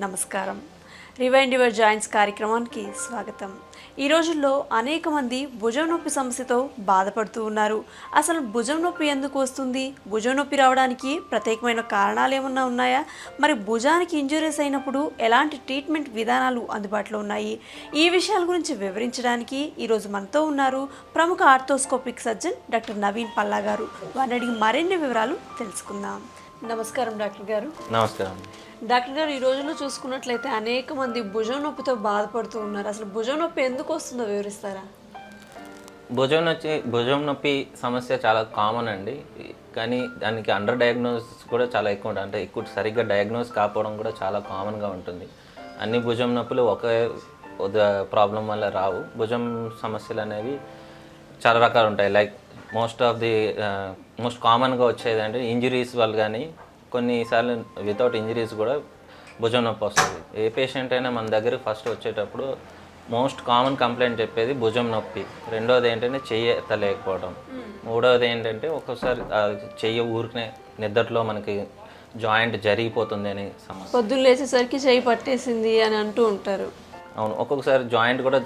నమస్కారం. Rewind your joints కార్యక్రమానికి స్వాగతం. ఈ రోజుల్లో అనేక మంది భుజం నొప్పి సమస్యతో బాధపడుతూ ఉన్నారు. అసలు భుజం నొప్పి ఎందుకు వస్తుంది? భుజం నొప్పి రావడానికి ప్రత్యేకమైన కారణాలు ఏమన్నా ఉన్నాయా? మరి భుజానికి ఇంజురీస్ అయినప్పుడు ఎలాంటి ట్రీట్మెంట్ విధానాలు అందుబాటులో ఉన్నాయి? ఈ విషయాల గురించి వివరించడానికి ఈరోజు మనతో ఉన్నారు ప్రముఖ arthroscopic surgeon doctor Naveen Palla గారు. వారిని అడిగి మరిన్ని వివరాలు తెలుసుకుందాం. నమస్కారం డాక్టర్ గారు. నమస్కారం డాక్టర్ గారు, ఈ రోజుల్లో చూసుకున్నట్లయితే అనేక మంది భుజం నొప్పితో బాధపడుతూ ఉన్నారు. అసలు భుజం నొప్పి ఎందుకు వస్తుందో వివరిస్తారా? భుజం నొప్పి సమస్య చాలా కామన్ అండి. కానీ దానికి అండర్ డయాగ్నోస్ కూడా చాలా ఎక్కువ ఉంటుంది. అంటే ఎక్కువ సరిగ్గా డయాగ్నోస్ కాకపోవడం కూడా చాలా కామన్గా ఉంటుంది. అన్ని భుజం నొప్పులు ఒకే ప్రాబ్లం వల్ల రావు. భుజం సమస్యలు అనేవి చాలా రకాలు ఉంటాయి. లైక్ మోస్ట్ కామన్గా వచ్చేది అంటే ఇంజరీస్ వల్ల, కానీ కొన్నిసార్లు వితౌట్ ఇంజరీస్ కూడా భుజం నొప్పి వస్తుంది. ఏ పేషెంట్ అయినా మన దగ్గరికి ఫస్ట్ వచ్చేటప్పుడు మోస్ట్ కామన్ కంప్లైంట్ చెప్పేది భుజం నొప్పి. రెండోది ఏంటంటే చెయ్యి ఎత్తలేకపోవడం. మూడవది ఏంటంటే ఒక్కోసారి చెయ్యి ఊరికనే నిద్రలో మనకి జాయింట్ జరిగిపోతుంది అనే సమస్య. పొద్దున్న లేచేసరికి చెయ్యి పట్టేసింది అని అంటూ ఉంటారు. అవును, ఒక్కొక్కసారి జాయింట్ కూడా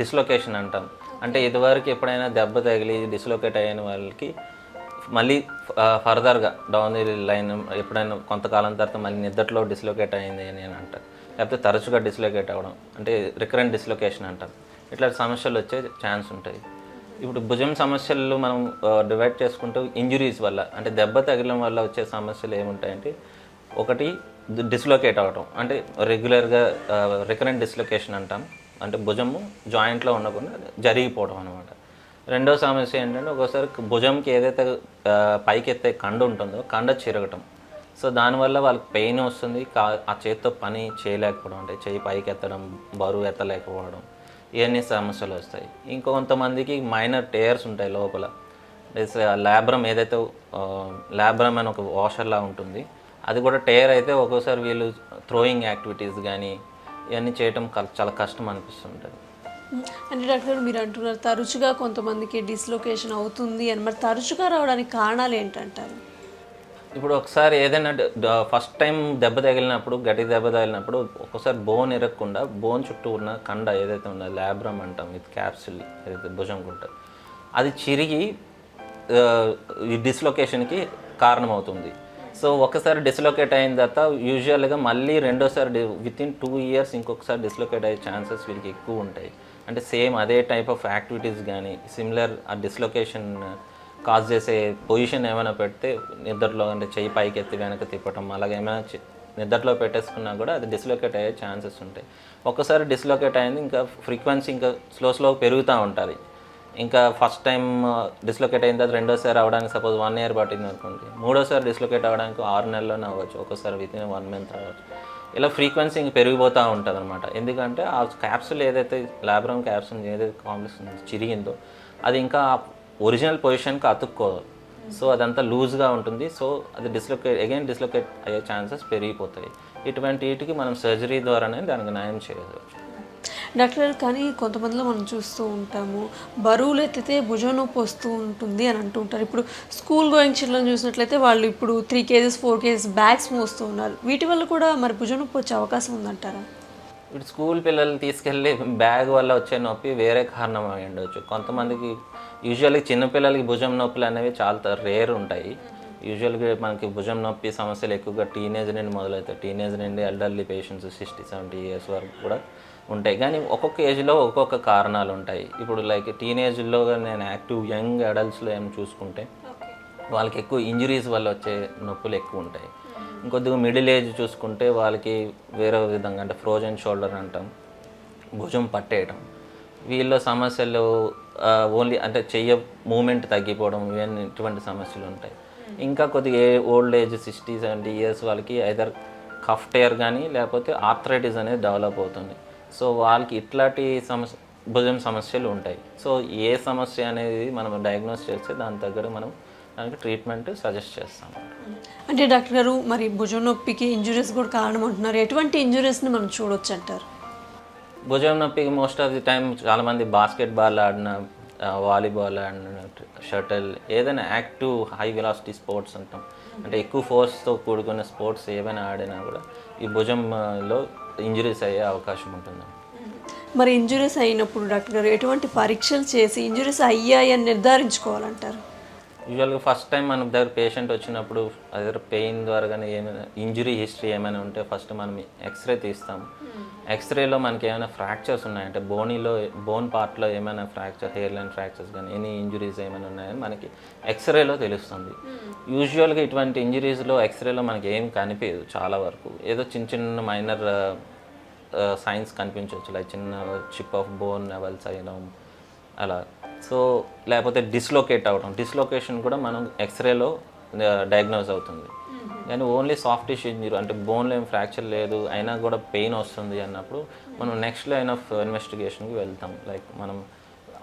డిస్లొకేషన్ అంటాం. అంటే ఇదివరకు ఎప్పుడైనా దెబ్బ తగిలి డిస్లొకేట్ అయిన వాళ్ళకి మళ్ళీ ఫర్దర్గా డౌన్ ది లైన్ ఎప్పుడైనా కొంతకాలం తర్వాత మళ్ళీ నిద్రలో డిస్లొకేట్ అయింది అని అంటారు. లేకపోతే తరచుగా డిస్లొకేట్ అవ్వడం అంటే రికరెంట్ డిస్లొకేషన్ అంటారు. ఇట్లాంటి సమస్యలు వచ్చే ఛాన్స్ ఉంటాయి. ఇప్పుడు భుజం సమస్యలు మనం డివైడ్ చేసుకుంటూ ఇంజురీస్ వల్ల అంటే దెబ్బ తగిలడం వల్ల వచ్చే సమస్యలు ఏముంటాయంటే, ఒకటి డిస్లొకేట్ అవ్వడం అంటే రెగ్యులర్గా రికరెంట్ డిస్లొకేషన్ అంటాం. అంటే భుజము జాయింట్లో ఉండకుండా జరిగిపోవడం అనమాట. రెండో సమస్య ఏంటంటే ఒకసారి భుజంకి ఏదైతే పైకి ఎత్తే కండ ఉంటుందో కండ చిరగటం. సో దానివల్ల వాళ్ళకి పెయిన్ వస్తుంది. ఆ చేతితో పని చేయలేకపోవడం, అంటే చేయి పైకి ఎత్తడం, బరువు ఎత్తలేకపోవడం, ఇవన్నీ సమస్యలు వస్తాయి. ఇంకొంతమందికి మైనర్ టేర్స్ ఉంటాయి లోపల. లాబ్రమ్ ఏదైతే లాబ్రమ్ అని ఒక వాషర్లా ఉంటుంది, అది కూడా టేర్ అయితే ఒక్కోసారి వీళ్ళు థ్రోయింగ్ యాక్టివిటీస్ కానీ ఇవన్నీ చేయటం చాలా కష్టం అనిపిస్తుంటుంది. అంటే డాక్టర్, మీరు అంటున్నారు తరచుగా కొంతమందికి డిస్లొకేషన్ అవుతుంది అని. మరి తరచుగా రావడానికి కారణాలు ఏంటంటారు? ఇప్పుడు ఒకసారి ఏదైనా ఫస్ట్ టైం దెబ్బ తగిలినప్పుడు, గట్టి దెబ్బ తగిలినప్పుడు ఒక్కోసారి బోన్ ఇరగకుండా బోన్ చుట్టూ ఉన్న కండ ఏదైతే ఉన్నదో లాబ్రమ్ అంటాం, విత్ క్యాప్సిల్ ఏదైతే భుజంకు ఉంటుంది, అది చిరిగి ఈ డిస్లొకేషన్కి కారణమవుతుంది. సో ఒకసారి డిస్లొకేట్ అయిన తర్వాత యూజువల్గా మళ్ళీ రెండోసారి వితిన్ 2 years ఇంకొకసారి డిస్లొకేట్ అయ్యే ఛాన్సెస్ వీళ్ళకి ఎక్కువ ఉంటాయి. అంటే సేమ్ అదే టైప్ ఆఫ్ యాక్టివిటీస్ కానీ సిమిలర్ ఆ డిస్లొకేషన్ కాజ్ చేసే పొజిషన్ ఏమైనా పెడితే నిద్రలో, అంటే చెయ్యి పైకి ఎత్తి వెనక తిప్పటం, అలాగే ఏమైనా నిద్రలో పెట్టేసుకున్నా కూడా అది డిస్లొకేట్ అయ్యే ఛాన్సెస్ ఉంటాయి. ఒక్కసారి డిస్లొకేట్ అయింది ఇంకా ఫ్రీక్వెన్సీ ఇంకా స్లో పెరుగుతూ ఉంటుంది. ఇంకా ఫస్ట్ టైం డిస్లొకేట్ అయిన తర్వాత రెండోసారి అవ్వడానికి సపోజ్ 1 year పట్టింది అనుకోండి, మూడోసారి డిస్లొకేట్ అవ్వడానికి 6 నెలల్లోనే అవ్వచ్చు, ఒక్కోసారి వితిన్ 1 month అవ్వచ్చు. ఇలా ఫ్రీక్వెన్సీ ఇంక పెరిగిపోతూ ఉంటుంది అనమాట. ఎందుకంటే ఆ క్యాప్సుల్ ఏదైతే లాబ్రమ్ క్యాప్సుల్ ఏదైతే కాంప్లెక్స్ చిరిగిందో అది ఇంకా ఒరిజినల్ పొజిషన్కి అతుక్కోదు. సో అదంతా లూజ్గా ఉంటుంది. సో అది డిస్లొకేట్ అయ్యే ఛాన్సెస్ పెరిగిపోతాయి. ఇటువంటి వీటికి మనం సర్జరీ ద్వారానే దానికి న్యాయం చేయవచ్చు. డాక్టర్, కానీ కొంతమందిలో మనం చూస్తూ ఉంటాము బరువులు ఎత్తితే భుజం నొప్పి వస్తూ ఉంటుంది అని అంటూ ఉంటారు. ఇప్పుడు స్కూల్ గోయింగ్ చిల్డ్రన్ చూసినట్లయితే వాళ్ళు ఇప్పుడు 3 kgs 4 kgs బ్యాగ్స్ మోస్తూ ఉన్నారు. వీటి వల్ల కూడా మరి భుజం నొప్పి వచ్చే అవకాశం ఉందంటారా? ఇప్పుడు స్కూల్ పిల్లలు తీసుకెళ్ళి బ్యాగ్ వల్ల వచ్చే నొప్పి వేరే కారణం అయి ఉండవచ్చు. కొంతమందికి యూజువల్గా చిన్నపిల్లలకి భుజం నొప్పులు అనేవి చాలా రేర్ ఉంటాయి. యూజువల్గా మనకి భుజం నొప్పి సమస్యలు ఎక్కువగా టీనేజ్ నుండి మొదలవుతాయి. టీనేజ్ నుండి ఎల్డర్లీ పేషెంట్స్ 60-70 years వరకు కూడా ఉంటాయి. కానీ ఒక్కొక్క ఏజ్లో ఒక్కొక్క కారణాలు ఉంటాయి. ఇప్పుడు లైక్ టీనేజ్లో నేను యాక్టివ్ యంగ్ అడల్ట్స్లో ఏం చూసుకుంటే వాళ్ళకి ఎక్కువ ఇంజరీస్ వల్ల వచ్చే నొప్పులు ఎక్కువ ఉంటాయి. ఇంకొద్దిగా మిడిల్ ఏజ్ చూసుకుంటే వాళ్ళకి వేరే విధంగా, అంటే ఫ్రోజన్ షోల్డర్ అంటాం, భుజం పట్టేయటం, వీళ్ళ సమస్యలు ఓన్లీ అంటే చెయ్య మూమెంట్ తగ్గిపోవడం, ఇవన్నీ ఇటువంటి సమస్యలు ఉంటాయి. ఇంకా కొద్దిగా ఓల్డ్ ఏజ్ 60-70 years వాళ్ళకి ఐదర్ కఫ్ టేర్ కానీ లేకపోతే ఆర్థరైటిస్ అనేది డెవలప్ అవుతుంది. సో వాళ్ళకి ఇట్లాంటి భుజం సమస్యలు ఉంటాయి. సో ఏ సమస్య అనేది మనం డయాగ్నోస్ చేస్తే దాని దగ్గర మనం దానికి ట్రీట్మెంట్ సజెస్ట్ చేస్తాం. అంటే డాక్టర్ గారు, మరి భుజం నొప్పికి ఇంజురీస్ కూడా కారణం అంటున్నారు. ఎటువంటి ఇంజురీస్ని మనం చూడొచ్చు అంటారు? భుజం నొప్పికి మోస్ట్ ఆఫ్ ది టైం చాలామంది బాస్కెట్బాల్ ఆడిన వాలీబాల్ అండ్ షటిల్ ఏదైనా యాక్టివ్ హై వెలాసిటీ స్పోర్ట్స్ అంటాం, అంటే ఎక్కువ ఫోర్స్తో కూడుకున్న స్పోర్ట్స్ ఏమైనా ఆడినా కూడా ఈ భుజంలో ఇంజరీస్ అయ్యే అవకాశం ఉంటుంది. మరి ఇంజురీస్ అయినప్పుడు డాక్టర్ గారు ఎటువంటి పరీక్షలు చేసి ఇంజురీస్ అయ్యాయని నిర్ధారించుకోవాలంటారు? యూజువల్గా ఫస్ట్ టైం మన దగ్గర పేషెంట్ వచ్చినప్పుడు అదే పెయిన్ ద్వారా కానీ ఏమైనా ఇంజురీ హిస్టరీ ఏమైనా ఉంటే ఫస్ట్ మనం ఎక్స్రే తీస్తాము. ఎక్స్రేలో మనకి ఏమైనా ఫ్రాక్చర్స్ ఉన్నాయంటే బోన్ పార్ట్లో ఏమైనా ఫ్రాక్చర్, హెయిర్ లైన్ ఫ్రాక్చర్స్ కానీ ఎనీ ఇంజురీస్ ఏమైనా ఉన్నాయని మనకి ఎక్స్రేలో తెలుస్తుంది. యూజువల్గా ఇటువంటి ఇంజురీస్లో ఎక్స్రేలో మనకి ఏం కనిపించదు చాలా వరకు, ఏదో చిన్న చిన్న మైనర్ సైన్స్ కనిపించవచ్చు, లైక్ చిన్న చిప్ ఆఫ్ బోన్ నెవల్స్ అయ్యడం అలా. సో లేకపోతే డిస్లొకేషన్ కూడా మనం ఎక్స్రేలో డయాగ్నోజ్ అవుతుంది. కానీ ఓన్లీ సాఫ్ట్ టిష్యూ ఇంజరీ అంటే బోన్లో ఏం ఫ్రాక్చర్ లేదు అయినా కూడా పెయిన్ వస్తుంది అన్నప్పుడు మనం నెక్స్ట్ లైన్ ఆఫ్ ఇన్వెస్టిగేషన్కి వెళ్తాం. లైక్ మనం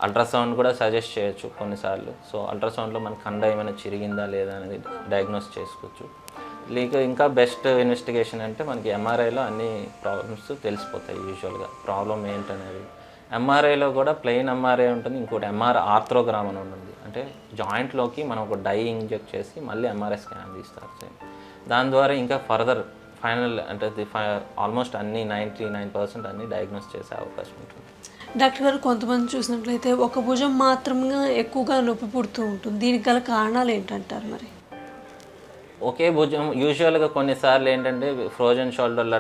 అల్ట్రాసౌండ్ కూడా సజెస్ట్ చేయొచ్చు కొన్నిసార్లు. సో అల్ట్రాసౌండ్లో మన కండ ఏమైనా చిరిగిందా లేదా అనేది డయాగ్నోస్ చేసుకోవచ్చు. ఇంకా బెస్ట్ ఇన్వెస్టిగేషన్ అంటే మనకి ఎంఆర్ఐలో అన్ని ప్రాబ్లమ్స్ తెలిసిపోతాయి. యూజువల్గా ప్రాబ్లం ఏంటనేది ఎంఆర్ఐలో కూడా ప్లెయిన్ ఎంఆర్ఐ ఉంటుంది, ఇంకోటి ఎంఆర్ఐ ఆర్థ్రోగ్రామ్ అని ఉంటుంది. అంటే జాయింట్లోకి మనం ఒక డై ఇంజెక్ట్ చేసి మళ్ళీ ఎంఆర్ఐ స్కాన్ తీస్తారు. దాని ద్వారా ఇంకా ఫర్దర్ ఫైనల్ అంటే ఆల్మోస్ట్ అన్ని 99% అన్ని డయాగ్నోస్ చేసే అవకాశం ఉంటుంది. డాక్టర్ గారు, కొంతమంది చూసినట్లయితే ఒక భుజం మాత్రమే ఎక్కువగా నొప్పి పుడుతూ ఉంటుంది, దీనికి గల కారణాలు ఏంటంటారు? మరి ఒకే భుజం యూజువల్గా కొన్నిసార్లు ఏంటంటే ఫ్రోజన్ షోల్డర్ల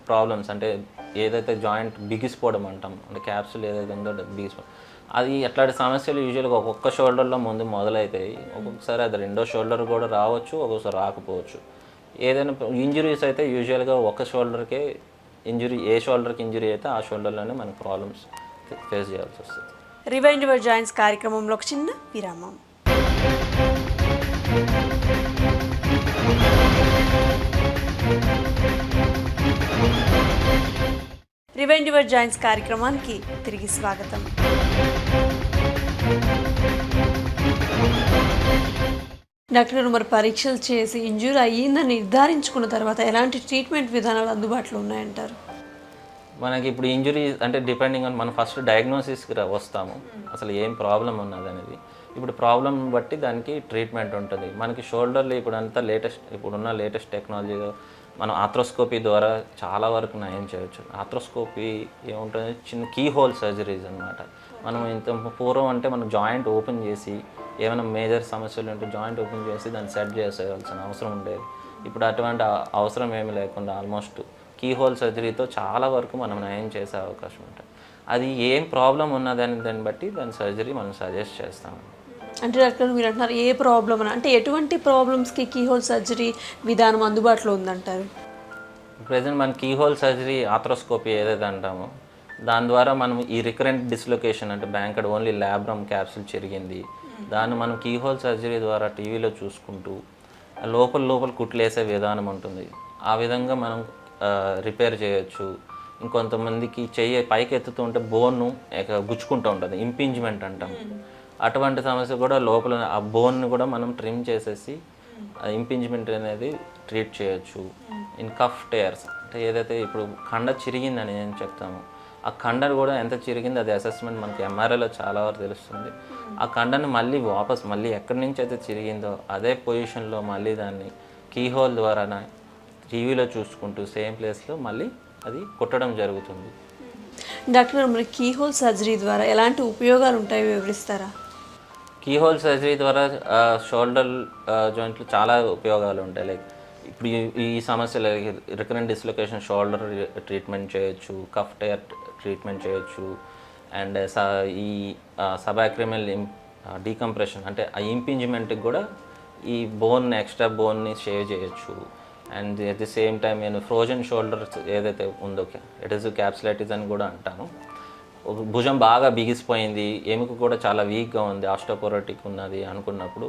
ప్రాబ్లమ్స్, అంటే ఏదైతే జాయింట్ బిగిసిపోవడం అంటాం, అంటే క్యాప్సుల్ ఏదైతే ఉందో బిగిసిపోవడం, అది అట్లాంటి సమస్యలు యూజువల్గా ఒక్కొక్క షోల్డర్లో ముందు మొదలవుతాయి. ఒక్కొక్కసారి అది రెండో షోల్డర్ కూడా రావచ్చు, ఒక్కొక్కసారి రాకపోవచ్చు. ఏదైనా ఇంజురీస్ అయితే యూజువల్గా ఒక షోల్డర్కే ఇంజురీ, ఏ షోల్డర్కి ఇంజురీ అయితే ఆ షోల్డర్లోనే మనకు ప్రాబ్లమ్స్ ఫేస్ చేయాల్సి వస్తుంది. రివైండ్ యువర్ జాయింట్స్ కార్యక్రమంలో ఒక చిన్న విరామం. రివైండ్ యువర్ జాయింట్స్ కార్యక్రమానికి తిరిగి స్వాగతం. డాక్టర్ గారు, మరి పరీక్షలు చేసి ఇంజూరీ అయ్యిందని నిర్ధారించుకున్న తర్వాత ఎలాంటి ట్రీట్మెంట్ విధానాలు అందుబాటులో ఉన్నాయంటారు? మనకి ఇప్పుడు ఇంజురీ అంటే డిపెండింగ్ ఆన్ మనం ఫస్ట్ డయాగ్నోసిస్కి వస్తాము, అసలు ఏం ప్రాబ్లం ఉన్నది అనేది. ఇప్పుడు ప్రాబ్లం బట్టి దానికి ట్రీట్మెంట్ ఉంటుంది. మనకి షోల్డర్లో ఇప్పుడున్న లేటెస్ట్ టెక్నాలజీలో మనం ఆర్థ్రోస్కోపీ ద్వారా చాలా వరకు నయం చేయొచ్చు. ఆర్థ్రోస్కోపీ ఏముంటుంది, చిన్న కీ హోల్ సర్జరీస్ అనమాట. మనం ఇంత పూర్వం అంటే మనం జాయింట్ ఓపెన్ చేసి ఏమైనా మేజర్ సమస్యలు ఉంటే జాయింట్ ఓపెన్ చేసి దాన్ని సెట్ చేసేయాల్సిన అవసరం ఉండేది. ఇప్పుడు అటువంటి అవసరం ఏమీ లేకుండా ఆల్మోస్ట్ కీ హోల్ సర్జరీతో చాలా వరకు మనం నయం చేసే అవకాశం ఉంటుంది. అది ఏం ప్రాబ్లం ఉన్నదని దాన్ని బట్టి దాని సర్జరీ మనం సజెస్ట్ చేస్తాము. అంటే డాక్టర్, మీరు అంటున్నారు ఏ ప్రాబ్లం అని, అంటే ఎటువంటి ప్రాబ్లమ్స్కి కీహోల్ సర్జరీ విధానం అందుబాటులో ఉందంటారు? ప్రజెంట్ మన కీహోల్ సర్జరీ ఆర్థ్రోస్కోపీ ఏదైతే అంటామో దాని ద్వారా మనం ఈ రికరెంట్ డిస్లొకేషన్ అంటే బ్యాంకెడ్ ఓన్లీ ల్యాబ్రమ్ క్యాప్సుల్ చెరిగింది, దాన్ని మనం కీహోల్ సర్జరీ ద్వారా టీవీలో చూసుకుంటూ లోపల కుట్లేసే విధానం ఉంటుంది. ఆ విధంగా మనం రిపేర్ చేయొచ్చు. ఇంకొంతమందికి చెయ్యి పైకి ఎత్తుతూ ఉంటే బోన్ను గుచ్చుకుంటూ ఉంటుంది, ఇంపింజ్మెంట్ అంటాం. అటువంటి సమస్య కూడా లోపల ఆ బోన్ని కూడా మనం ట్రిమ్ చేసేసి ఇంపింజ్మెంట్ అనేది ట్రీట్ చేయొచ్చు. ఇన్ కఫ్ టేర్స్ అంటే ఏదైతే ఇప్పుడు కండ చిరిగిందని ఏం చెప్తామో ఆ కండ కూడా ఎంత చిరిగింది అది అసెస్మెంట్ మనకి ఎంఆర్ఐలో చాలా వరకు తెలుస్తుంది. ఆ కండను మళ్ళీ ఎక్కడి నుంచి అయితే చిరిగిందో అదే పొజిషన్లో మళ్ళీ దాన్ని కీహోల్ ద్వారా టీవీలో చూసుకుంటూ సేమ్ ప్లేస్లో మళ్ళీ అది కుట్టడం జరుగుతుంది. డాక్టర్ గారు, మరి కీహోల్ సర్జరీ ద్వారా ఎలాంటి ఉపయోగాలు ఉంటాయో వివరిస్తారా? కీహోల్ సర్జరీ ద్వారా షోల్డర్ జాయింట్లు చాలా ఉపయోగాలు ఉంటాయి. లైక్ ఇప్పుడు ఈ సమస్యలు రికరెంట్ డిస్లొకేషన్ షోల్డర్ ట్రీట్మెంట్ చేయొచ్చు, కఫ్ టైర్ ట్రీట్మెంట్ చేయొచ్చు, అండ్ ఈ సబాక్రిమల్ డీకంప్రెషన్ అంటే ఆ ఇంపింజ్మెంట్కి కూడా ఈ ఎక్స్ట్రా బోన్ని షేవ్ చేయొచ్చు. And at the same time నేను ఫ్రోజన్ షోల్డర్ ఏదైతే ఉందో ఇట్ ఈస్ క్యాప్సులైటిస్ అని కూడా అంటాను. భుజం బాగా బిగిసిపోయింది, ఎముక కూడా చాలా వీక్గా ఉంది, ఆస్టోపోరోటిక్ ఉన్నది అనుకున్నప్పుడు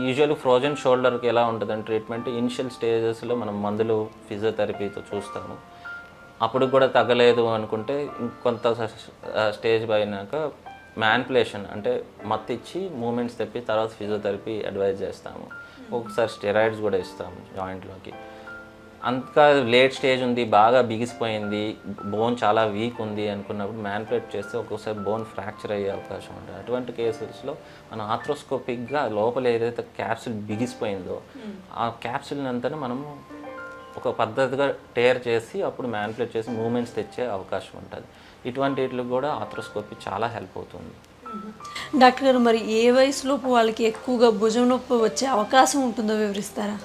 యూజువల్లీ ఫ్రోజన్ షోల్డర్కి ఎలా ఉంటుందని ట్రీట్మెంట్ ఇనిషియల్ స్టేజెస్లో మనం మందులు ఫిజియోథెరపీతో చూస్తాము. అప్పుడు కూడా తగ్గలేదు అనుకుంటే ఇంకొంత స్టేజ్ అయినాక మ్యానిపులేషన్ అంటే మత్తు ఇచ్చి మూమెంట్స్ తెప్పి తర్వాత ఫిజియోథెరపీ అడ్వైజ్ చేస్తాము. ఒకసారి స్టెరాయిడ్స్ కూడా ఇస్తాము జాయింట్లోకి. అంతగా లేట్ స్టేజ్ ఉంది, బాగా బిగిసిపోయింది, బోన్ చాలా వీక్ ఉంది అనుకున్నప్పుడు మ్యానిపులేట్ చేస్తే ఒక్కోసారి బోన్ ఫ్రాక్చర్ అయ్యే అవకాశం ఉంటుంది. అటువంటి కేసెస్లో మనం ఆర్థ్రోస్కోపిక్గా లోపల ఏదైతే క్యాప్సిల్ బిగిసిపోయిందో ఆ క్యాప్సిల్ని అంతా మనము ఒక పద్ధతిగా టేర్ చేసి అప్పుడు మ్యానిపులేట్ చేసి మూమెంట్స్ తెచ్చే అవకాశం ఉంటుంది. ఇటువంటి వీటికి కూడా ఆర్థ్రోస్కోపీ చాలా హెల్ప్ అవుతుంది. డాక్టర్ గారు, మరి ఏ వయసులోపు వాళ్ళకి ఎక్కువగా భుజం నొప్పి వచ్చే అవకాశం ఉంటుందో వివరిస్తారా?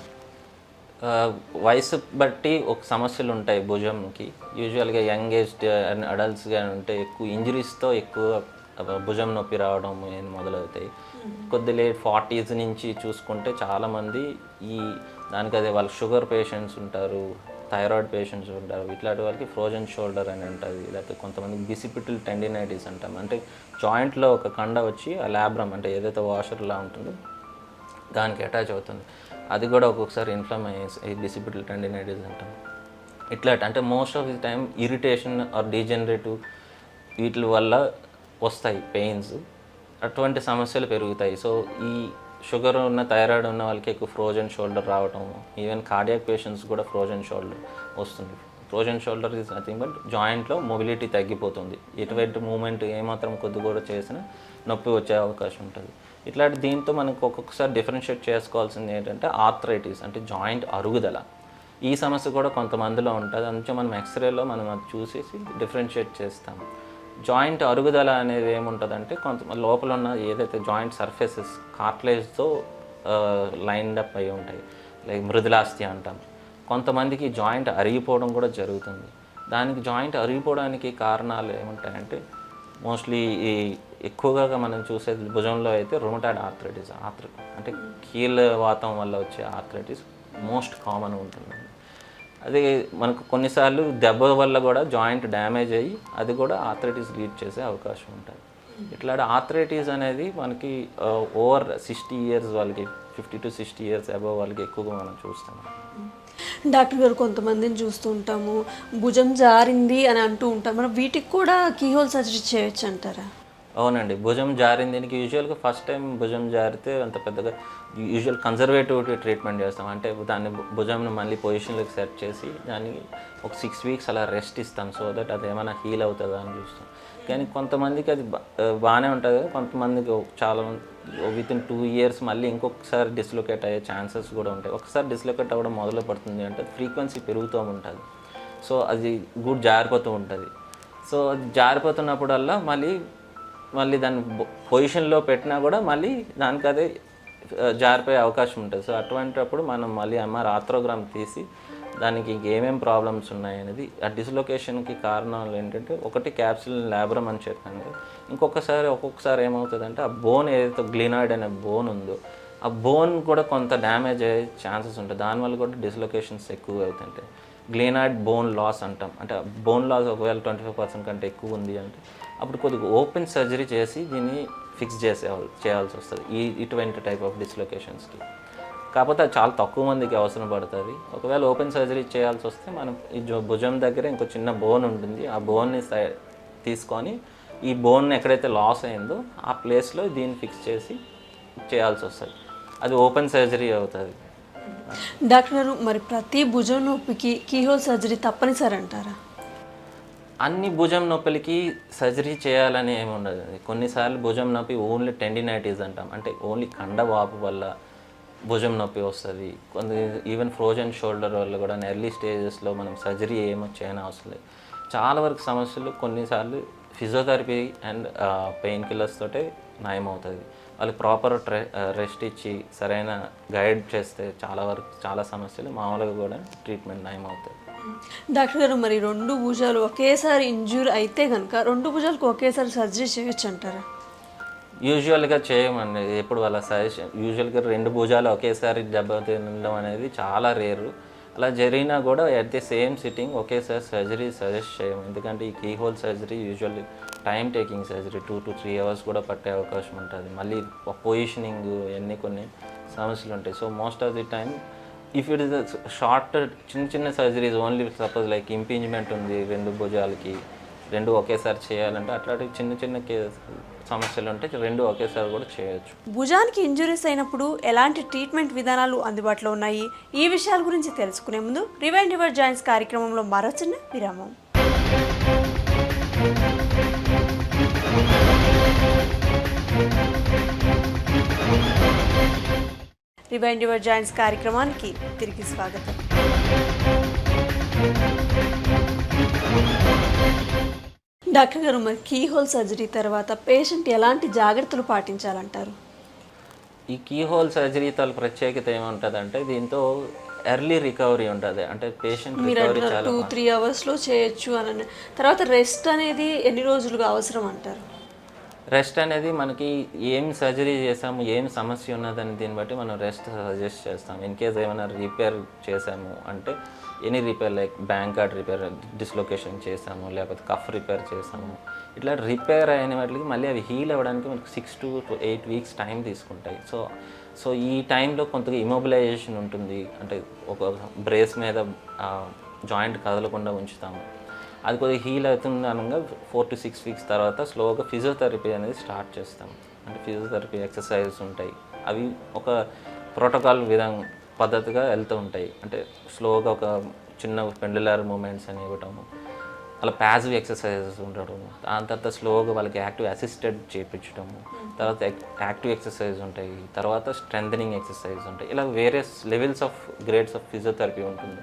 వయసు బట్టి ఒక సమస్యలు ఉంటాయి భుజంకి. యూజువల్గా యంగ్ ఏజ్ అడల్ట్స్ కానీ ఉంటే ఎక్కువ ఇంజరీస్తో ఎక్కువ భుజం నొప్పి రావడం మొదలవుతాయి. కొద్ది లేట్ 40s నుంచి చూసుకుంటే చాలామంది దానికి అదే వాళ్ళ షుగర్ పేషెంట్స్ ఉంటారు, థైరాయిడ్ పేషెంట్స్ ఉంటారు, ఇట్లాంటి వాళ్ళకి ఫ్రోజన్ షోల్డర్ అని ఉంటుంది. లేకపోతే కొంతమంది బిసిపిటల్ టెండినైటిస్ అంటాం, అంటే జాయింట్లో ఒక కండ వచ్చి ఆ ల్యాబ్రమ్ అంటే ఏదైతే వాషర్లా ఉంటుందో దానికి అటాచ్ అవుతుంది. అది కూడా ఒక్కొక్కసారి ఇన్ఫ్లమ్ అయ్యే బిసిపిటల్ టెండినైటిస్ అంటాం. ఇట్లా అంటే most of the time irritation or degenerative వీటి వల్ల వస్తాయి పెయిన్స్, అటువంటి సమస్యలు పెరుగుతాయి. సో ఈ షుగర్ ఉన్న థైరాయిడ్ ఉన్న వాళ్ళకి ఎక్కువ ఫ్రోజన్ షోల్డర్ రావటం, ఈవెన్ కార్డియాక్ పేషెంట్స్ కూడా ఫ్రోజన్ షోల్డర్ వస్తుంది. Frozen shoulder is nothing but జాయింట్లో మొబిలిటీ తగ్గిపోతుంది. ఎటువంటి మూమెంట్ ఏమాత్రం కొద్ది కూడా చేసినా నొప్పి వచ్చే అవకాశం ఉంటుంది. ఇట్లాంటి దీంతో మనకు ఒక్కొక్కసారి డిఫరెన్షియేట్ చేసుకోవాల్సింది ఏంటంటే ఆర్థరైటిస్ అంటే జాయింట్ అరుగుదల. ఈ సమస్య కూడా కొంతమందిలో ఉంటుంది. అందుకే మనం ఎక్స్రేలో మనం అది చూసేసి డిఫరెన్షియేట్ చేస్తాం. జాయింట్ అరుగుదల అనేది ఏముంటుందంటే కొంత లోపల ఉన్న ఏదైతే జాయింట్ సర్ఫేసెస్ కార్ట్లేజ్తో లైన్డ్ అప్ అయి ఉంటాయి, లైక్ మృదులాస్థి అంటాం. కొంతమందికి జాయింట్ అరిగిపోవడం కూడా జరుగుతుంది. దానికి జాయింట్ అరిగిపోవడానికి కారణాలు ఏముంటాయంటే మోస్ట్లీ ఎక్కువగా మనం చూసేది భుజంలో అయితే రొమటాయిడ్ ఆర్థరైటిస్ అంటే కీళ్ళ వాతం వల్ల వచ్చే ఆర్థరైటిస్ మోస్ట్ కామన్ ఉంటుంది. అది మనకు కొన్నిసార్లు దెబ్బ వల్ల కూడా జాయింట్ డ్యామేజ్ అయ్యి అది కూడా ఆర్థరైటిస్ లీడ్ చేసే అవకాశం ఉంటుంది. ఇట్లాంటి ఆర్థరైటిస్ అనేది మనకి ఓవర్ 60 years వాళ్ళకి 50 to 60 years అబవ్ వాళ్ళకి ఎక్కువగా మనం చూస్తాం. డాక్టర్ గారు, కొంతమందిని చూస్తూ ఉంటాము భుజం జారింది అని అంటూ ఉంటాం, మనం వీటికి కూడా కీహోల్ సర్జరీ చేయొచ్చు అంటారా? అవునండి, భుజం జారింది. దీనికి యూజువల్గా ఫస్ట్ టైం భుజం జారితే అంత పెద్దగా యూజువల్ కన్జర్వేటివ్ ట్రీట్మెంట్ చేస్తాం. అంటే దాన్ని భుజంను మళ్ళీ పొజిషన్లోకి సెట్ చేసి దానికి ఒక 6 weeks అలా రెస్ట్ ఇస్తాం, సో దట్ అది ఏమైనా హీల్ అవుతుందా అని చూస్తాం. కానీ కొంతమందికి అది బాగానే ఉంటుంది, కొంతమందికి చాలా వితిన్ 2 years మళ్ళీ ఇంకొకసారి డిస్లొకేట్ అయ్యే ఛాన్సెస్ కూడా ఉంటాయి. ఒకసారి డిస్లొకేట్ అవ్వడం మొదలు పడుతుంది అంటే ఫ్రీక్వెన్సీ పెరుగుతూ ఉంటుంది, సో అది గుడ్ జారిపోతూ ఉంటుంది. సో అది జారిపోతున్నప్పుడల్లా మళ్ళీ దాన్ని పొజిషన్లో పెట్టినా కూడా మళ్ళీ దానికి అదే జారిపోయే అవకాశం ఉంటుంది. సో అటువంటిప్పుడు మనం మళ్ళీ ఎంఆర్ ఆర్థ్రోగ్రామ్ తీసి దానికి ఇంకేమేం ప్రాబ్లమ్స్ ఉన్నాయి అనేది, ఆ డిస్లొకేషన్కి కారణాలు ఏంటంటే ఒకటి క్యాప్సిల్ ల్యాబ్రమ్ అని చెప్పాను. ఒక్కొక్కసారి ఏమవుతుందంటే ఆ బోన్ ఏదైతే గ్లినాయిడ్ అనే బోన్ ఉందో ఆ బోన్ కూడా కొంత డ్యామేజ్ అయ్యే ఛాన్సెస్ ఉంటాయి. దానివల్ల కూడా డిస్లొకేషన్స్ ఎక్కువ అవుతుంటాయి. గ్లినాయిడ్ బోన్ లాస్ అంటాం, అంటే బోన్ లాస్ ఒకవేళ 25% కంటే ఎక్కువ ఉంది అంటే అప్పుడు కొద్దిగా ఓపెన్ సర్జరీ చేసి దీన్ని ఫిక్స్ చేయాల్సి వస్తుంది ఇటువంటి టైప్ ఆఫ్ డిస్లొకేషన్స్కి. కాకపోతే అది చాలా తక్కువ మందికి అవసరం పడుతుంది. ఒకవేళ ఓపెన్ సర్జరీ చేయాల్సి వస్తే మనం ఈ భుజం దగ్గర ఇంకో చిన్న బోన్ ఉంటుంది, ఆ బోన్ని తీసుకొని ఈ బోన్ ఎక్కడైతే లాస్ అయిందో ఆ ప్లేస్లో దీన్ని ఫిక్స్ చేసి చేయాల్సి వస్తుంది. అది ఓపెన్ సర్జరీ అవుతుంది. డాక్టర్ గారు, మరి ప్రతి భుజం నొప్పికి కీహోల్ సర్జరీ తప్పనిసరి అంటారా? అన్ని భుజం నొప్పులకి సర్జరీ చేయాలని ఏమి ఉండదు. కొన్నిసార్లు భుజం నొప్పి ఓన్లీ టెండినైటిస్ అంటాం, అంటే ఓన్లీ కండ వాపు వల్ల భుజం నొప్పి వస్తుంది. ఈవెన్ ఫ్రోజన్ షోల్డర్ వల్ల కూడా ఎర్లీ స్టేజెస్లో మనం సర్జరీ ఏమో చేయని అవసరం లేదు. చాలా వరకు సమస్యలు కొన్నిసార్లు ఫిజియోథెరపీ అండ్ పెయిన్ కిల్లర్స్ తోటే నయమవుతుంది. వాళ్ళకి ప్రాపర్ రెస్ట్ ఇచ్చి సరైన గైడ్ చేస్తే చాలా సమస్యలు మామూలుగా కూడా ట్రీట్మెంట్ నయమవుతుంది. డాక్టర్ గారు, మరి 2 భుజాలు ఒకేసారి ఇంజ్యూర్ అయితే కనుక 2 భుజాలకు ఒకేసారి సర్జరీ చేయొచ్చు అంటారా? యూజువల్గా చేయమండి. ఎప్పుడు వాళ్ళ సజెషన్ యూజువల్గా 2 భుజాలు ఒకేసారి దెబ్బతినడం అనేది చాలా రేరు. అలా జరిగినా కూడా ఎట్ ది సేమ్ సిట్టింగ్ ఒకేసారి సర్జరీ సజెస్ట్ చేయము. ఎందుకంటే ఈ keyhole surgery usually time taking surgery 2 to 3 hours కూడా పట్టే అవకాశం ఉంటుంది. మళ్ళీ పొజిషనింగ్ ఇవన్నీ కొన్ని సమస్యలు ఉంటాయి. So most of the time if it is short చిన్న surgeries only suppose like impingement ఉంది 2 భుజాలకి, రెండు ఒకేసారి చేయాలంటే అట్లాంటి చిన్న చిన్న సమస్యలు ఉంటే రెండు ఒకేసారి కూడా చేయొచ్చు. భుజానికి ఇంజురీస్ అయినప్పుడు ఎలాంటి ట్రీట్మెంట్ విధానాలు అందుబాటులో ఉన్నాయి, ఈ విషయాల గురించి తెలుసుకునే ముందు రివైండ్ యువర్ జాయింట్స్ కార్యక్రమంలో మరో చిన్న విరామం. రివైండ్ యువర్ జాయింట్స్ కార్యక్రమానికి తిరిగి స్వాగతం. డాక్టర్ గారు, మరి కీహోల్ సర్జరీ తర్వాత పేషెంట్ ఎలాంటి జాగ్రత్తలు పాటించాలంటారు? ఈ కీహోల్ సర్జరీతో ప్రత్యేకత ఏముంటుందంటే దీంతో ఎర్లీ రికవరీ ఉంటుంది. అంటే పేషెంట్ మీరు రికవరీ అంటున్నారు చాలా 2-3 అవర్స్లో చేయొచ్చు అని. తర్వాత రెస్ట్ అనేది ఎన్ని రోజులుగా అవసరం అంటారు? రెస్ట్ అనేది మనకి ఏం సర్జరీ చేసాము, ఏం సమస్య ఉన్నదని దీన్ని బట్టి మనం రెస్ట్ సజెస్ట్ చేస్తాం. ఇన్ కేస్ ఏమైనా రిపేర్ చేసాము అంటే any repair like bank card repair, dislocation చేసాము, లేకపోతే కఫ్ రిపేర్ చేసాము, ఇట్లా రిపేర్ అయిన వాటికి మళ్ళీ అవి హీల్ అవ్వడానికి మనకి 6 to 8 weeks టైం తీసుకుంటాయి. సో ఈ టైంలో కొంతగా ఇమొబిలైజేషన్ ఉంటుంది. అంటే ఒక బ్రేస్ మీద జాయింట్ కదలకుండా ఉంచుతాము. అది కొద్దిగా హీల్ అవుతుంది అనగా 4 to 6 weeks తర్వాత స్లోగా ఫిజియోథెరపీ అనేది స్టార్ట్ చేస్తాం. అంటే ఫిజియోథెరపీ ఎక్సర్సైజెస్ ఉంటాయి, అవి ఒక ప్రోటోకాల్ పద్ధతిగా వెళ్తూ ఉంటాయి. అంటే స్లోగా ఒక చిన్న పెండులర్ మూమెంట్స్ అని ఇవ్వటము, అలా ప్యాసివ్ ఎక్సర్సైజెస్ ఉండటము, దాని తర్వాత స్లోగా వాళ్ళకి యాక్టివ్ అసిస్టెడ్ చేయించడము, తర్వాత యాక్టివ్ ఎక్సర్సైజ్ ఉంటాయి, తర్వాత స్ట్రెంథనింగ్ ఎక్సర్సైజ్ ఉంటాయి. ఇలా various levels of grades of physiotherapy ఉంటుంది.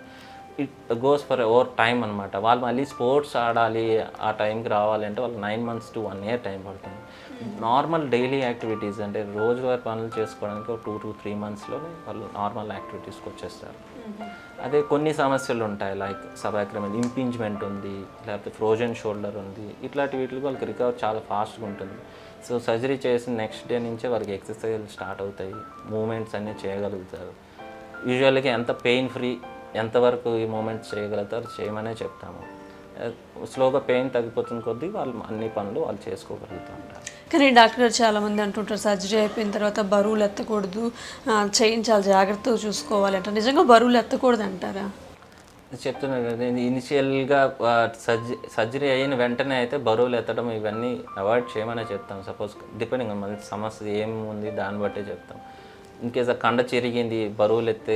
It goes for over time అనమాట. వాళ్ళు మళ్ళీ స్పోర్ట్స్ ఆడాలి, ఆ టైంకి రావాలి అంటే వాళ్ళు 9 months to 1 year టైం పడుతుంది. నార్మల్ డైలీ యాక్టివిటీస్ అంటే రోజువారీ పనులు చేసుకోవడానికి ఒక 2 to 3 monthsలోనే వాళ్ళు నార్మల్ యాక్టివిటీస్కి వచ్చేస్తారు. అదే కొన్ని సమస్యలు ఉంటాయి, లైక్ సబాక్రమల్ ఇంపింజ్మెంట్ ఉంది, లేకపోతే ఫ్రోజన్ షోల్డర్ ఉంది, ఇట్లాంటి వీటికి వాళ్ళకి రికవర్ చాలా ఫాస్ట్గా ఉంటుంది. సో సర్జరీ చేసిన నెక్స్ట్ డే నుంచే వాళ్ళకి ఎక్సర్సైజ్లు స్టార్ట్ అవుతాయి, మూమెంట్స్ అన్నీ చేయగలుగుతారు. యూజువల్గా ఎంత పెయిన్ ఫ్రీ, ఎంతవరకు ఈ మూమెంట్స్ చేయగలుగుతారు చేయమనే చెప్తాము. స్లోగా పెయిన్ తగ్గిపోతున్న కొద్దీ వాళ్ళు అన్ని పనులు వాళ్ళు చేసుకోగలుగుతూ ఉంటారు. కానీ డాక్టర్ గారు చాలామంది అంటుంటారు సర్జరీ అయిపోయిన తర్వాత బరువులు ఎత్తకూడదు, చైన్ చాలా జాగ్రత్తగా చూసుకోవాలి అంటారు. నిజంగా బరువులు ఎత్తకూడదు అంటారా? చెప్తున్నాను కదా, ఇనిషియల్గా సర్జరీ అయిన వెంటనే అయితే బరువులు ఎత్తడం ఇవన్నీ అవాయిడ్ చేయమనే చెప్తాం. సపోజ్ డిపెండింగ్ మన సమస్య ఏముంది దాన్ని బట్టే చెప్తాం. ఇన్ కేస్ ఆ కండ చిరిగింది, బరువులు ఎత్తే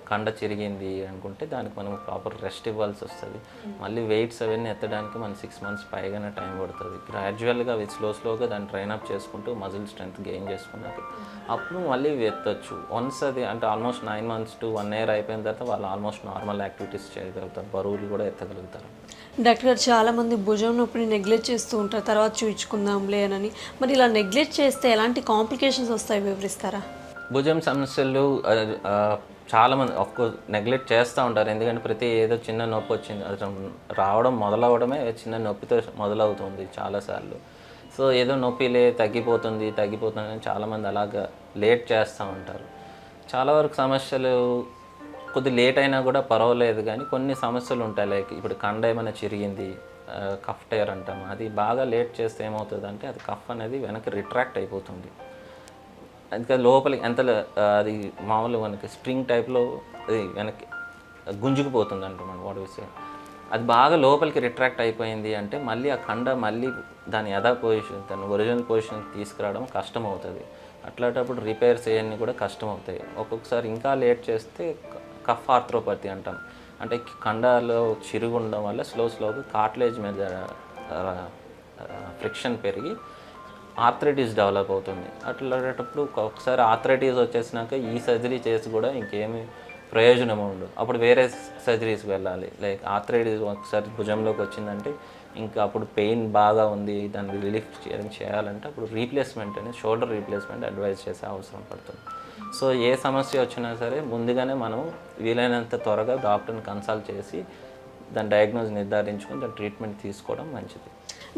కండ చిరిగింది అనుకుంటే దానికి మనం ప్రాపర్ రెస్ట్ ఇవ్వాల్సి వస్తుంది. మళ్ళీ వెయిట్స్ అవన్నీ ఎత్తడానికి మనం 6 months పైగానే టైం పడుతుంది. గ్రాడ్యువల్గా అవి స్లోగా దాన్ని ట్రైన్ అప్ చేసుకుంటూ మజిల్ స్ట్రెంత్ గెయిన్ చేసుకున్నాక అప్పుడు మళ్ళీ ఎత్తచ్చు. వన్స్ అది అంటే ఆల్మోస్ట్ 9 months to 1 year అయిపోయిన తర్వాత వాళ్ళు ఆల్మోస్ట్ నార్మల్ యాక్టివిటీస్ చేయగలుగుతారు, బరువులు కూడా ఎత్తగలుగుతారు. డాక్టర్ గారు, చాలామంది భుజం నొప్పిని నెగ్లెక్ట్ చేస్తూ ఉంటారు, తర్వాత చూయించుకుందాంలే అని. మరి ఇలా నెగ్లెక్ట్ చేస్తే ఎలాంటి కాంప్లికేషన్స్ వస్తాయి వివరిస్తారా? భుజం సమస్యలు చాలామంది ఆఫ్కోర్స్ నెగ్లెక్ట్ చేస్తూ ఉంటారు. ఎందుకంటే ప్రతి ఏదో చిన్న నొప్పి వచ్చింది అది రావడం మొదలవడమే చిన్న నొప్పితో మొదలవుతుంది చాలాసార్లు. సో ఏదో నొప్పిలే తగ్గిపోతుంది అని చాలామంది అలాగా లేట్ చేస్తూ ఉంటారు. చాలా వరకు సమస్యలు కొద్ది లేట్ అయినా కూడా పర్వాలేదు, కానీ కొన్ని సమస్యలు ఉంటాయి. లైక్ ఇప్పుడు కండ ఏమైనా చిరిగింది, కఫ్ టైర్ అంటాం, అది బాగా లేట్ చేస్తే ఏమవుతుందంటే అది కఫ్ అనేది వెనక్కి రిట్రాక్ట్ అయిపోతుంది. అందుకే లోపలికి ఎంత అది మామూలుగా మనకి స్ప్రింగ్ టైప్లో అది వెనక్కి గుంజుకుపోతుంది అంటాం మనం వాడు విషయం. అది బాగా లోపలికి రిట్రాక్ట్ అయిపోయింది అంటే మళ్ళీ ఆ కండ మళ్ళీ దాని యథా పొజిషన్, దాని ఒరిజినల్ పొజిషన్కి తీసుకురావడం కష్టం అవుతుంది. అట్లాంటప్పుడు రిపేర్స్ ఇవన్నీ కూడా కష్టం అవుతాయి. ఒక్కొక్కసారి ఇంకా లేట్ చేస్తే కఫ్ ఆర్థ్రోపతి అంటాం. అంటే కండలో చిరుగు ఉండడం వల్ల స్లోగా కార్టిలేజ్ మీద ఫ్రిక్షన్ పెరిగి ఆర్థరైటిస్ డెవలప్ అవుతుంది. అట్లాంటప్పుడు ఒకసారి ఆర్థరైటిస్ వచ్చేసినాక ఈ సర్జరీ చేసి కూడా ఇంకేమీ ప్రయోజనం ఉండదు. అప్పుడు వేరే సర్జరీస్కి వెళ్ళాలి. లైక్ ఆర్థరైటిస్ ఒకసారి భుజంలోకి వచ్చిందంటే ఇంకా అప్పుడు పెయిన్ బాగా ఉంది, దాన్ని రిలీఫ్ చేయాలంటే అప్పుడు రీప్లేస్మెంట్ అనేది షోల్డర్ రీప్లేస్మెంట్ అడ్వైజ్ చేసే అవసరం పడుతుంది. సో ఏ సమస్య వచ్చినా సరే ముందుగానే మనం వీలైనంత త్వరగా డాక్టర్ని కన్సల్ట్ చేసి దాని డయాగ్నోజ్ నిర్ధారించుకొని దాని ట్రీట్మెంట్ తీసుకోవడం మంచిది.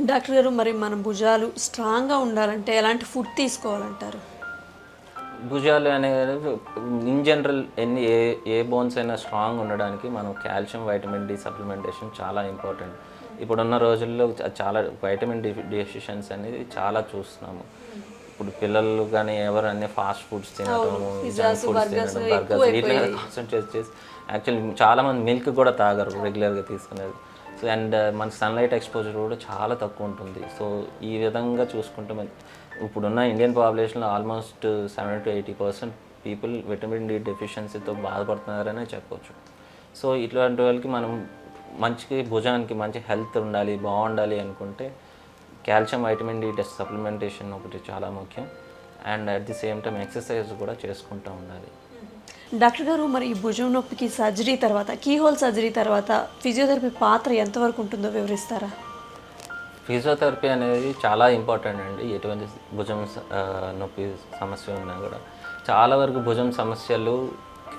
డాక్టర్ గారు, మరి మన భుజాలు స్ట్రాంగ్గా ఉండాలంటే ఎలాంటి ఫుడ్ తీసుకోవాలంటారు? భుజాలు అనేది ఇన్ జనరల్ ఏ బోన్స్ అయినా స్ట్రాంగ్ ఉండడానికి మనం కాల్షియం, వైటమిన్ డి సప్లిమెంటేషన్ చాలా ఇంపార్టెంట్. ఇప్పుడున్న రోజుల్లో చాలా వైటమిన్ డి డెఫిషియన్స్ అనేది చాలా చూస్తున్నాము. ఇప్పుడు పిల్లలు కానీ ఎవరు అన్నీ ఫాస్ట్ ఫుడ్స్ తినడం, జంక్ ఫుడ్స్ తినడం, బర్గర్స్ వీటిలో కాన్సన్ట్రేట్ చేసి యాక్చువల్లీ చాలామంది మిల్క్ కూడా తాగరు రెగ్యులర్గా తీసుకునేది. సో అండ్ మన సన్లైట్ ఎక్స్పోజర్ కూడా చాలా తక్కువ ఉంటుంది. సో ఈ విధంగా చూసుకుంటే ఇప్పుడున్న ఇండియన్ పాపులేషన్లో ఆల్మోస్ట్ 70-80% పీపుల్ విటమిన్ డి డెఫిషియన్సీతో బాధపడుతున్నారనే చెప్పవచ్చు. సో ఇట్లాంటి వాళ్ళకి మనం భుజానికి మంచి హెల్త్ ఉండాలి, బాగుండాలి అనుకుంటే కాల్షియం వైటమిన్ డి సప్లిమెంటేషన్ ఒకటి చాలా ముఖ్యం. And at the same time exercise కూడా చేసుకుంటూ ఉండాలి. డాక్టర్ గారు, మరి ఈ భుజం నొప్పికి సర్జరీ తర్వాత, కీహోల్ సర్జరీ తర్వాత ఫిజియోథెరపీ పాత్ర ఎంతవరకు ఉంటుందో వివరిస్తారా? ఫిజియోథెరపీ అనేది చాలా ఇంపార్టెంట్ అండి. ఎటువంటి భుజం నొప్పి సమస్య ఉన్నా కూడా చాలా వరకు భుజం సమస్యలు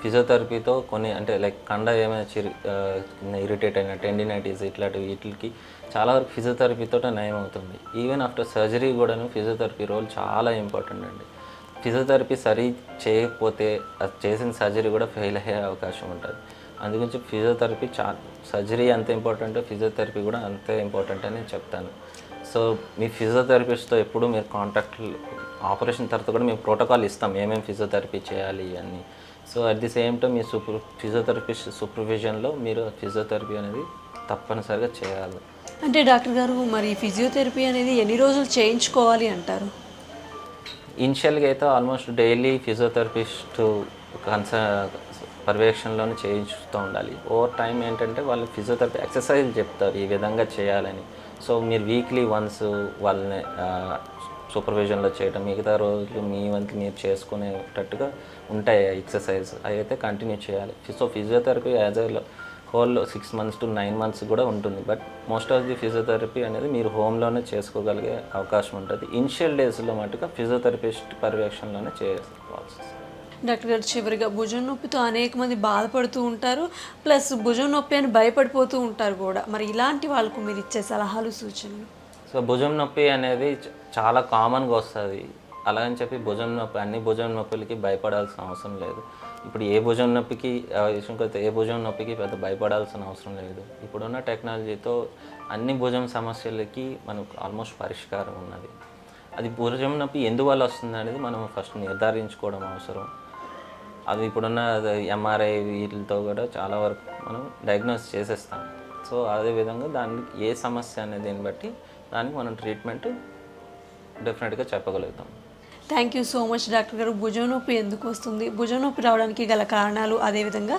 ఫిజియోథెరపీతో కొన్ని అంటే లైక్ కండ ఏమైనా ఇరిటేట్ అయిన టెండినైటిస్ వీటికి చాలా వరకు ఫిజియోథెరపీతో నయం అవుతుంది. ఈవెన్ ఆఫ్టర్ సర్జరీ కూడాను ఫిజియోథెరపీ రోల్ చాలా ఇంపార్టెంట్ అండి. ఫిజియోథెరపీ సరి చేయకపోతే అది చేసిన సర్జరీ కూడా ఫెయిల్ అయ్యే అవకాశం ఉంటుంది. అందుగురించి ఫిజియోథెరపీ సర్జరీ ఎంత ఇంపార్టెంటో ఫిజియోథెరపీ కూడా అంతే ఇంపార్టెంట్ అని చెప్తాను. సో మీ ఫిజియోథెరపిస్ట్తో ఎప్పుడు మీరు కాంటాక్ట్, ఆపరేషన్ తర్వాత కూడా మేము ప్రోటోకాల్ ఇస్తాం ఏమేమి ఫిజియోథెరపీ చేయాలి అని. So at the same time మీ ఫిజియోథెరపిస్ట్ సూపర్విజన్లో మీరు ఫిజియోథెరపీ అనేది తప్పనిసరిగా చేయాలి. అంటే డాక్టర్ గారు, మరి ఫిజియోథెరపీ అనేది ఎన్ని రోజులు చేయించుకోవాలి అంటారు? ఇనిషియల్గా అయితే ఆల్మోస్ట్ డైలీ ఫిజియోథెరపిస్ట్ పర్యవేక్షణలోనే చేయించుతూ ఉండాలి. ఓవర్ టైం ఏంటంటే వాళ్ళు ఫిజియోథెరపీ ఎక్సర్సైజ్ చెప్తారు ఈ విధంగా చేయాలని. సో మీరు వీక్లీ వన్స్ వాళ్ళని సూపర్విజన్లో చేయడం, మిగతా రోజులు మీ వంతు మీరు చేసుకునేటట్టుగా ఉంటాయి ఎక్సర్సైజ్, అవి అయితే కంటిన్యూ చేయాలి. So physiotherapy as a whole 6 months to 9 months కూడా ఉంటుంది. But most of the physiotherapy అనేది మీరు హోమ్లోనే చేసుకోగలిగే అవకాశం ఉంటుంది. ఇనిషియల్ డేస్లో మటుగా ఫిజియోథెరపిస్ట్ పర్యవేక్షణలోనే చేసుకోవాల్సి. డాక్టర్ గారు, చివరిగా భుజం నొప్పితో అనేక మంది బాధపడుతూ ఉంటారు, ప్లస్ భుజం నొప్పి అని భయపడిపోతూ ఉంటారు కూడా. మరి ఇలాంటి వాళ్ళకు మీరు ఇచ్చే సలహాలు, సూచనలు? సో భుజం నొప్పి అనేది చాలా కామన్గా వస్తుంది. అలాగని చెప్పి అన్ని భుజం నొప్పులకి భయపడాల్సిన అవసరం లేదు. ఇప్పుడు ఏ భుజం నొప్పికి ఏ భుజం నొప్పికి పెద్ద భయపడాల్సిన అవసరం లేదు. ఇప్పుడున్న టెక్నాలజీతో అన్ని భుజం సమస్యలకి మనకు ఆల్మోస్ట్ పరిష్కారం ఉన్నది. అది భుజం నొప్పి ఎందువల్ల వస్తుంది అనేది మనం ఫస్ట్ నిర్ధారించుకోవడం అవసరం. అది ఇప్పుడున్న ఎంఆర్ఐ వీటితో కూడా చాలా వరకు మనం డయాగ్నోస్ చేసేస్తాం. సో అదేవిధంగా దానికి ఏ సమస్య అనేది దీన్ని బట్టి దానికి మనం ట్రీట్మెంట్ డెఫినెట్గా చెప్పగలుగుతాం. Thank you so much doctor గారు. భుజం నొప్పి ఎందుకు వస్తుంది, భుజం నొప్పి రావడానికి గల కారణాలు, అదేవిధంగా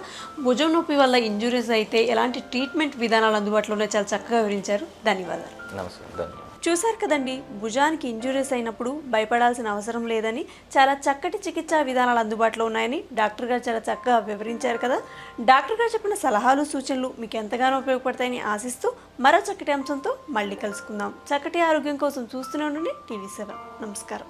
భుజం నొప్పి వల్ల ఇంజురీస్ అయితే ఎలాంటి ట్రీట్మెంట్ విధానాలు అందుబాటులో ఉన్నాయో చాలా చక్కగా వివరించారు. ధన్యవాదాలు. నమస్కారం. ధన్యవాదాలు. చూశారు కదండి, భుజానికి ఇంజురీస్ అయినప్పుడు భయపడాల్సిన అవసరం లేదని, చాలా చక్కటి చికిత్సా విధానాలు అందుబాటులో ఉన్నాయని డాక్టర్ గారు చాలా చక్కగా వివరించారు కదా. డాక్టర్ గారు చెప్పిన సలహాలు, సూచనలు మీకు ఎంతగానో ఉపయోగపడతాయని ఆశిస్తూ మరో చక్కటి అంశంతో మళ్ళీ కలుసుకుందాం. చక్కటి ఆరోగ్యం కోసం చూస్తూనే ఉండండి TV7. నమస్కారం.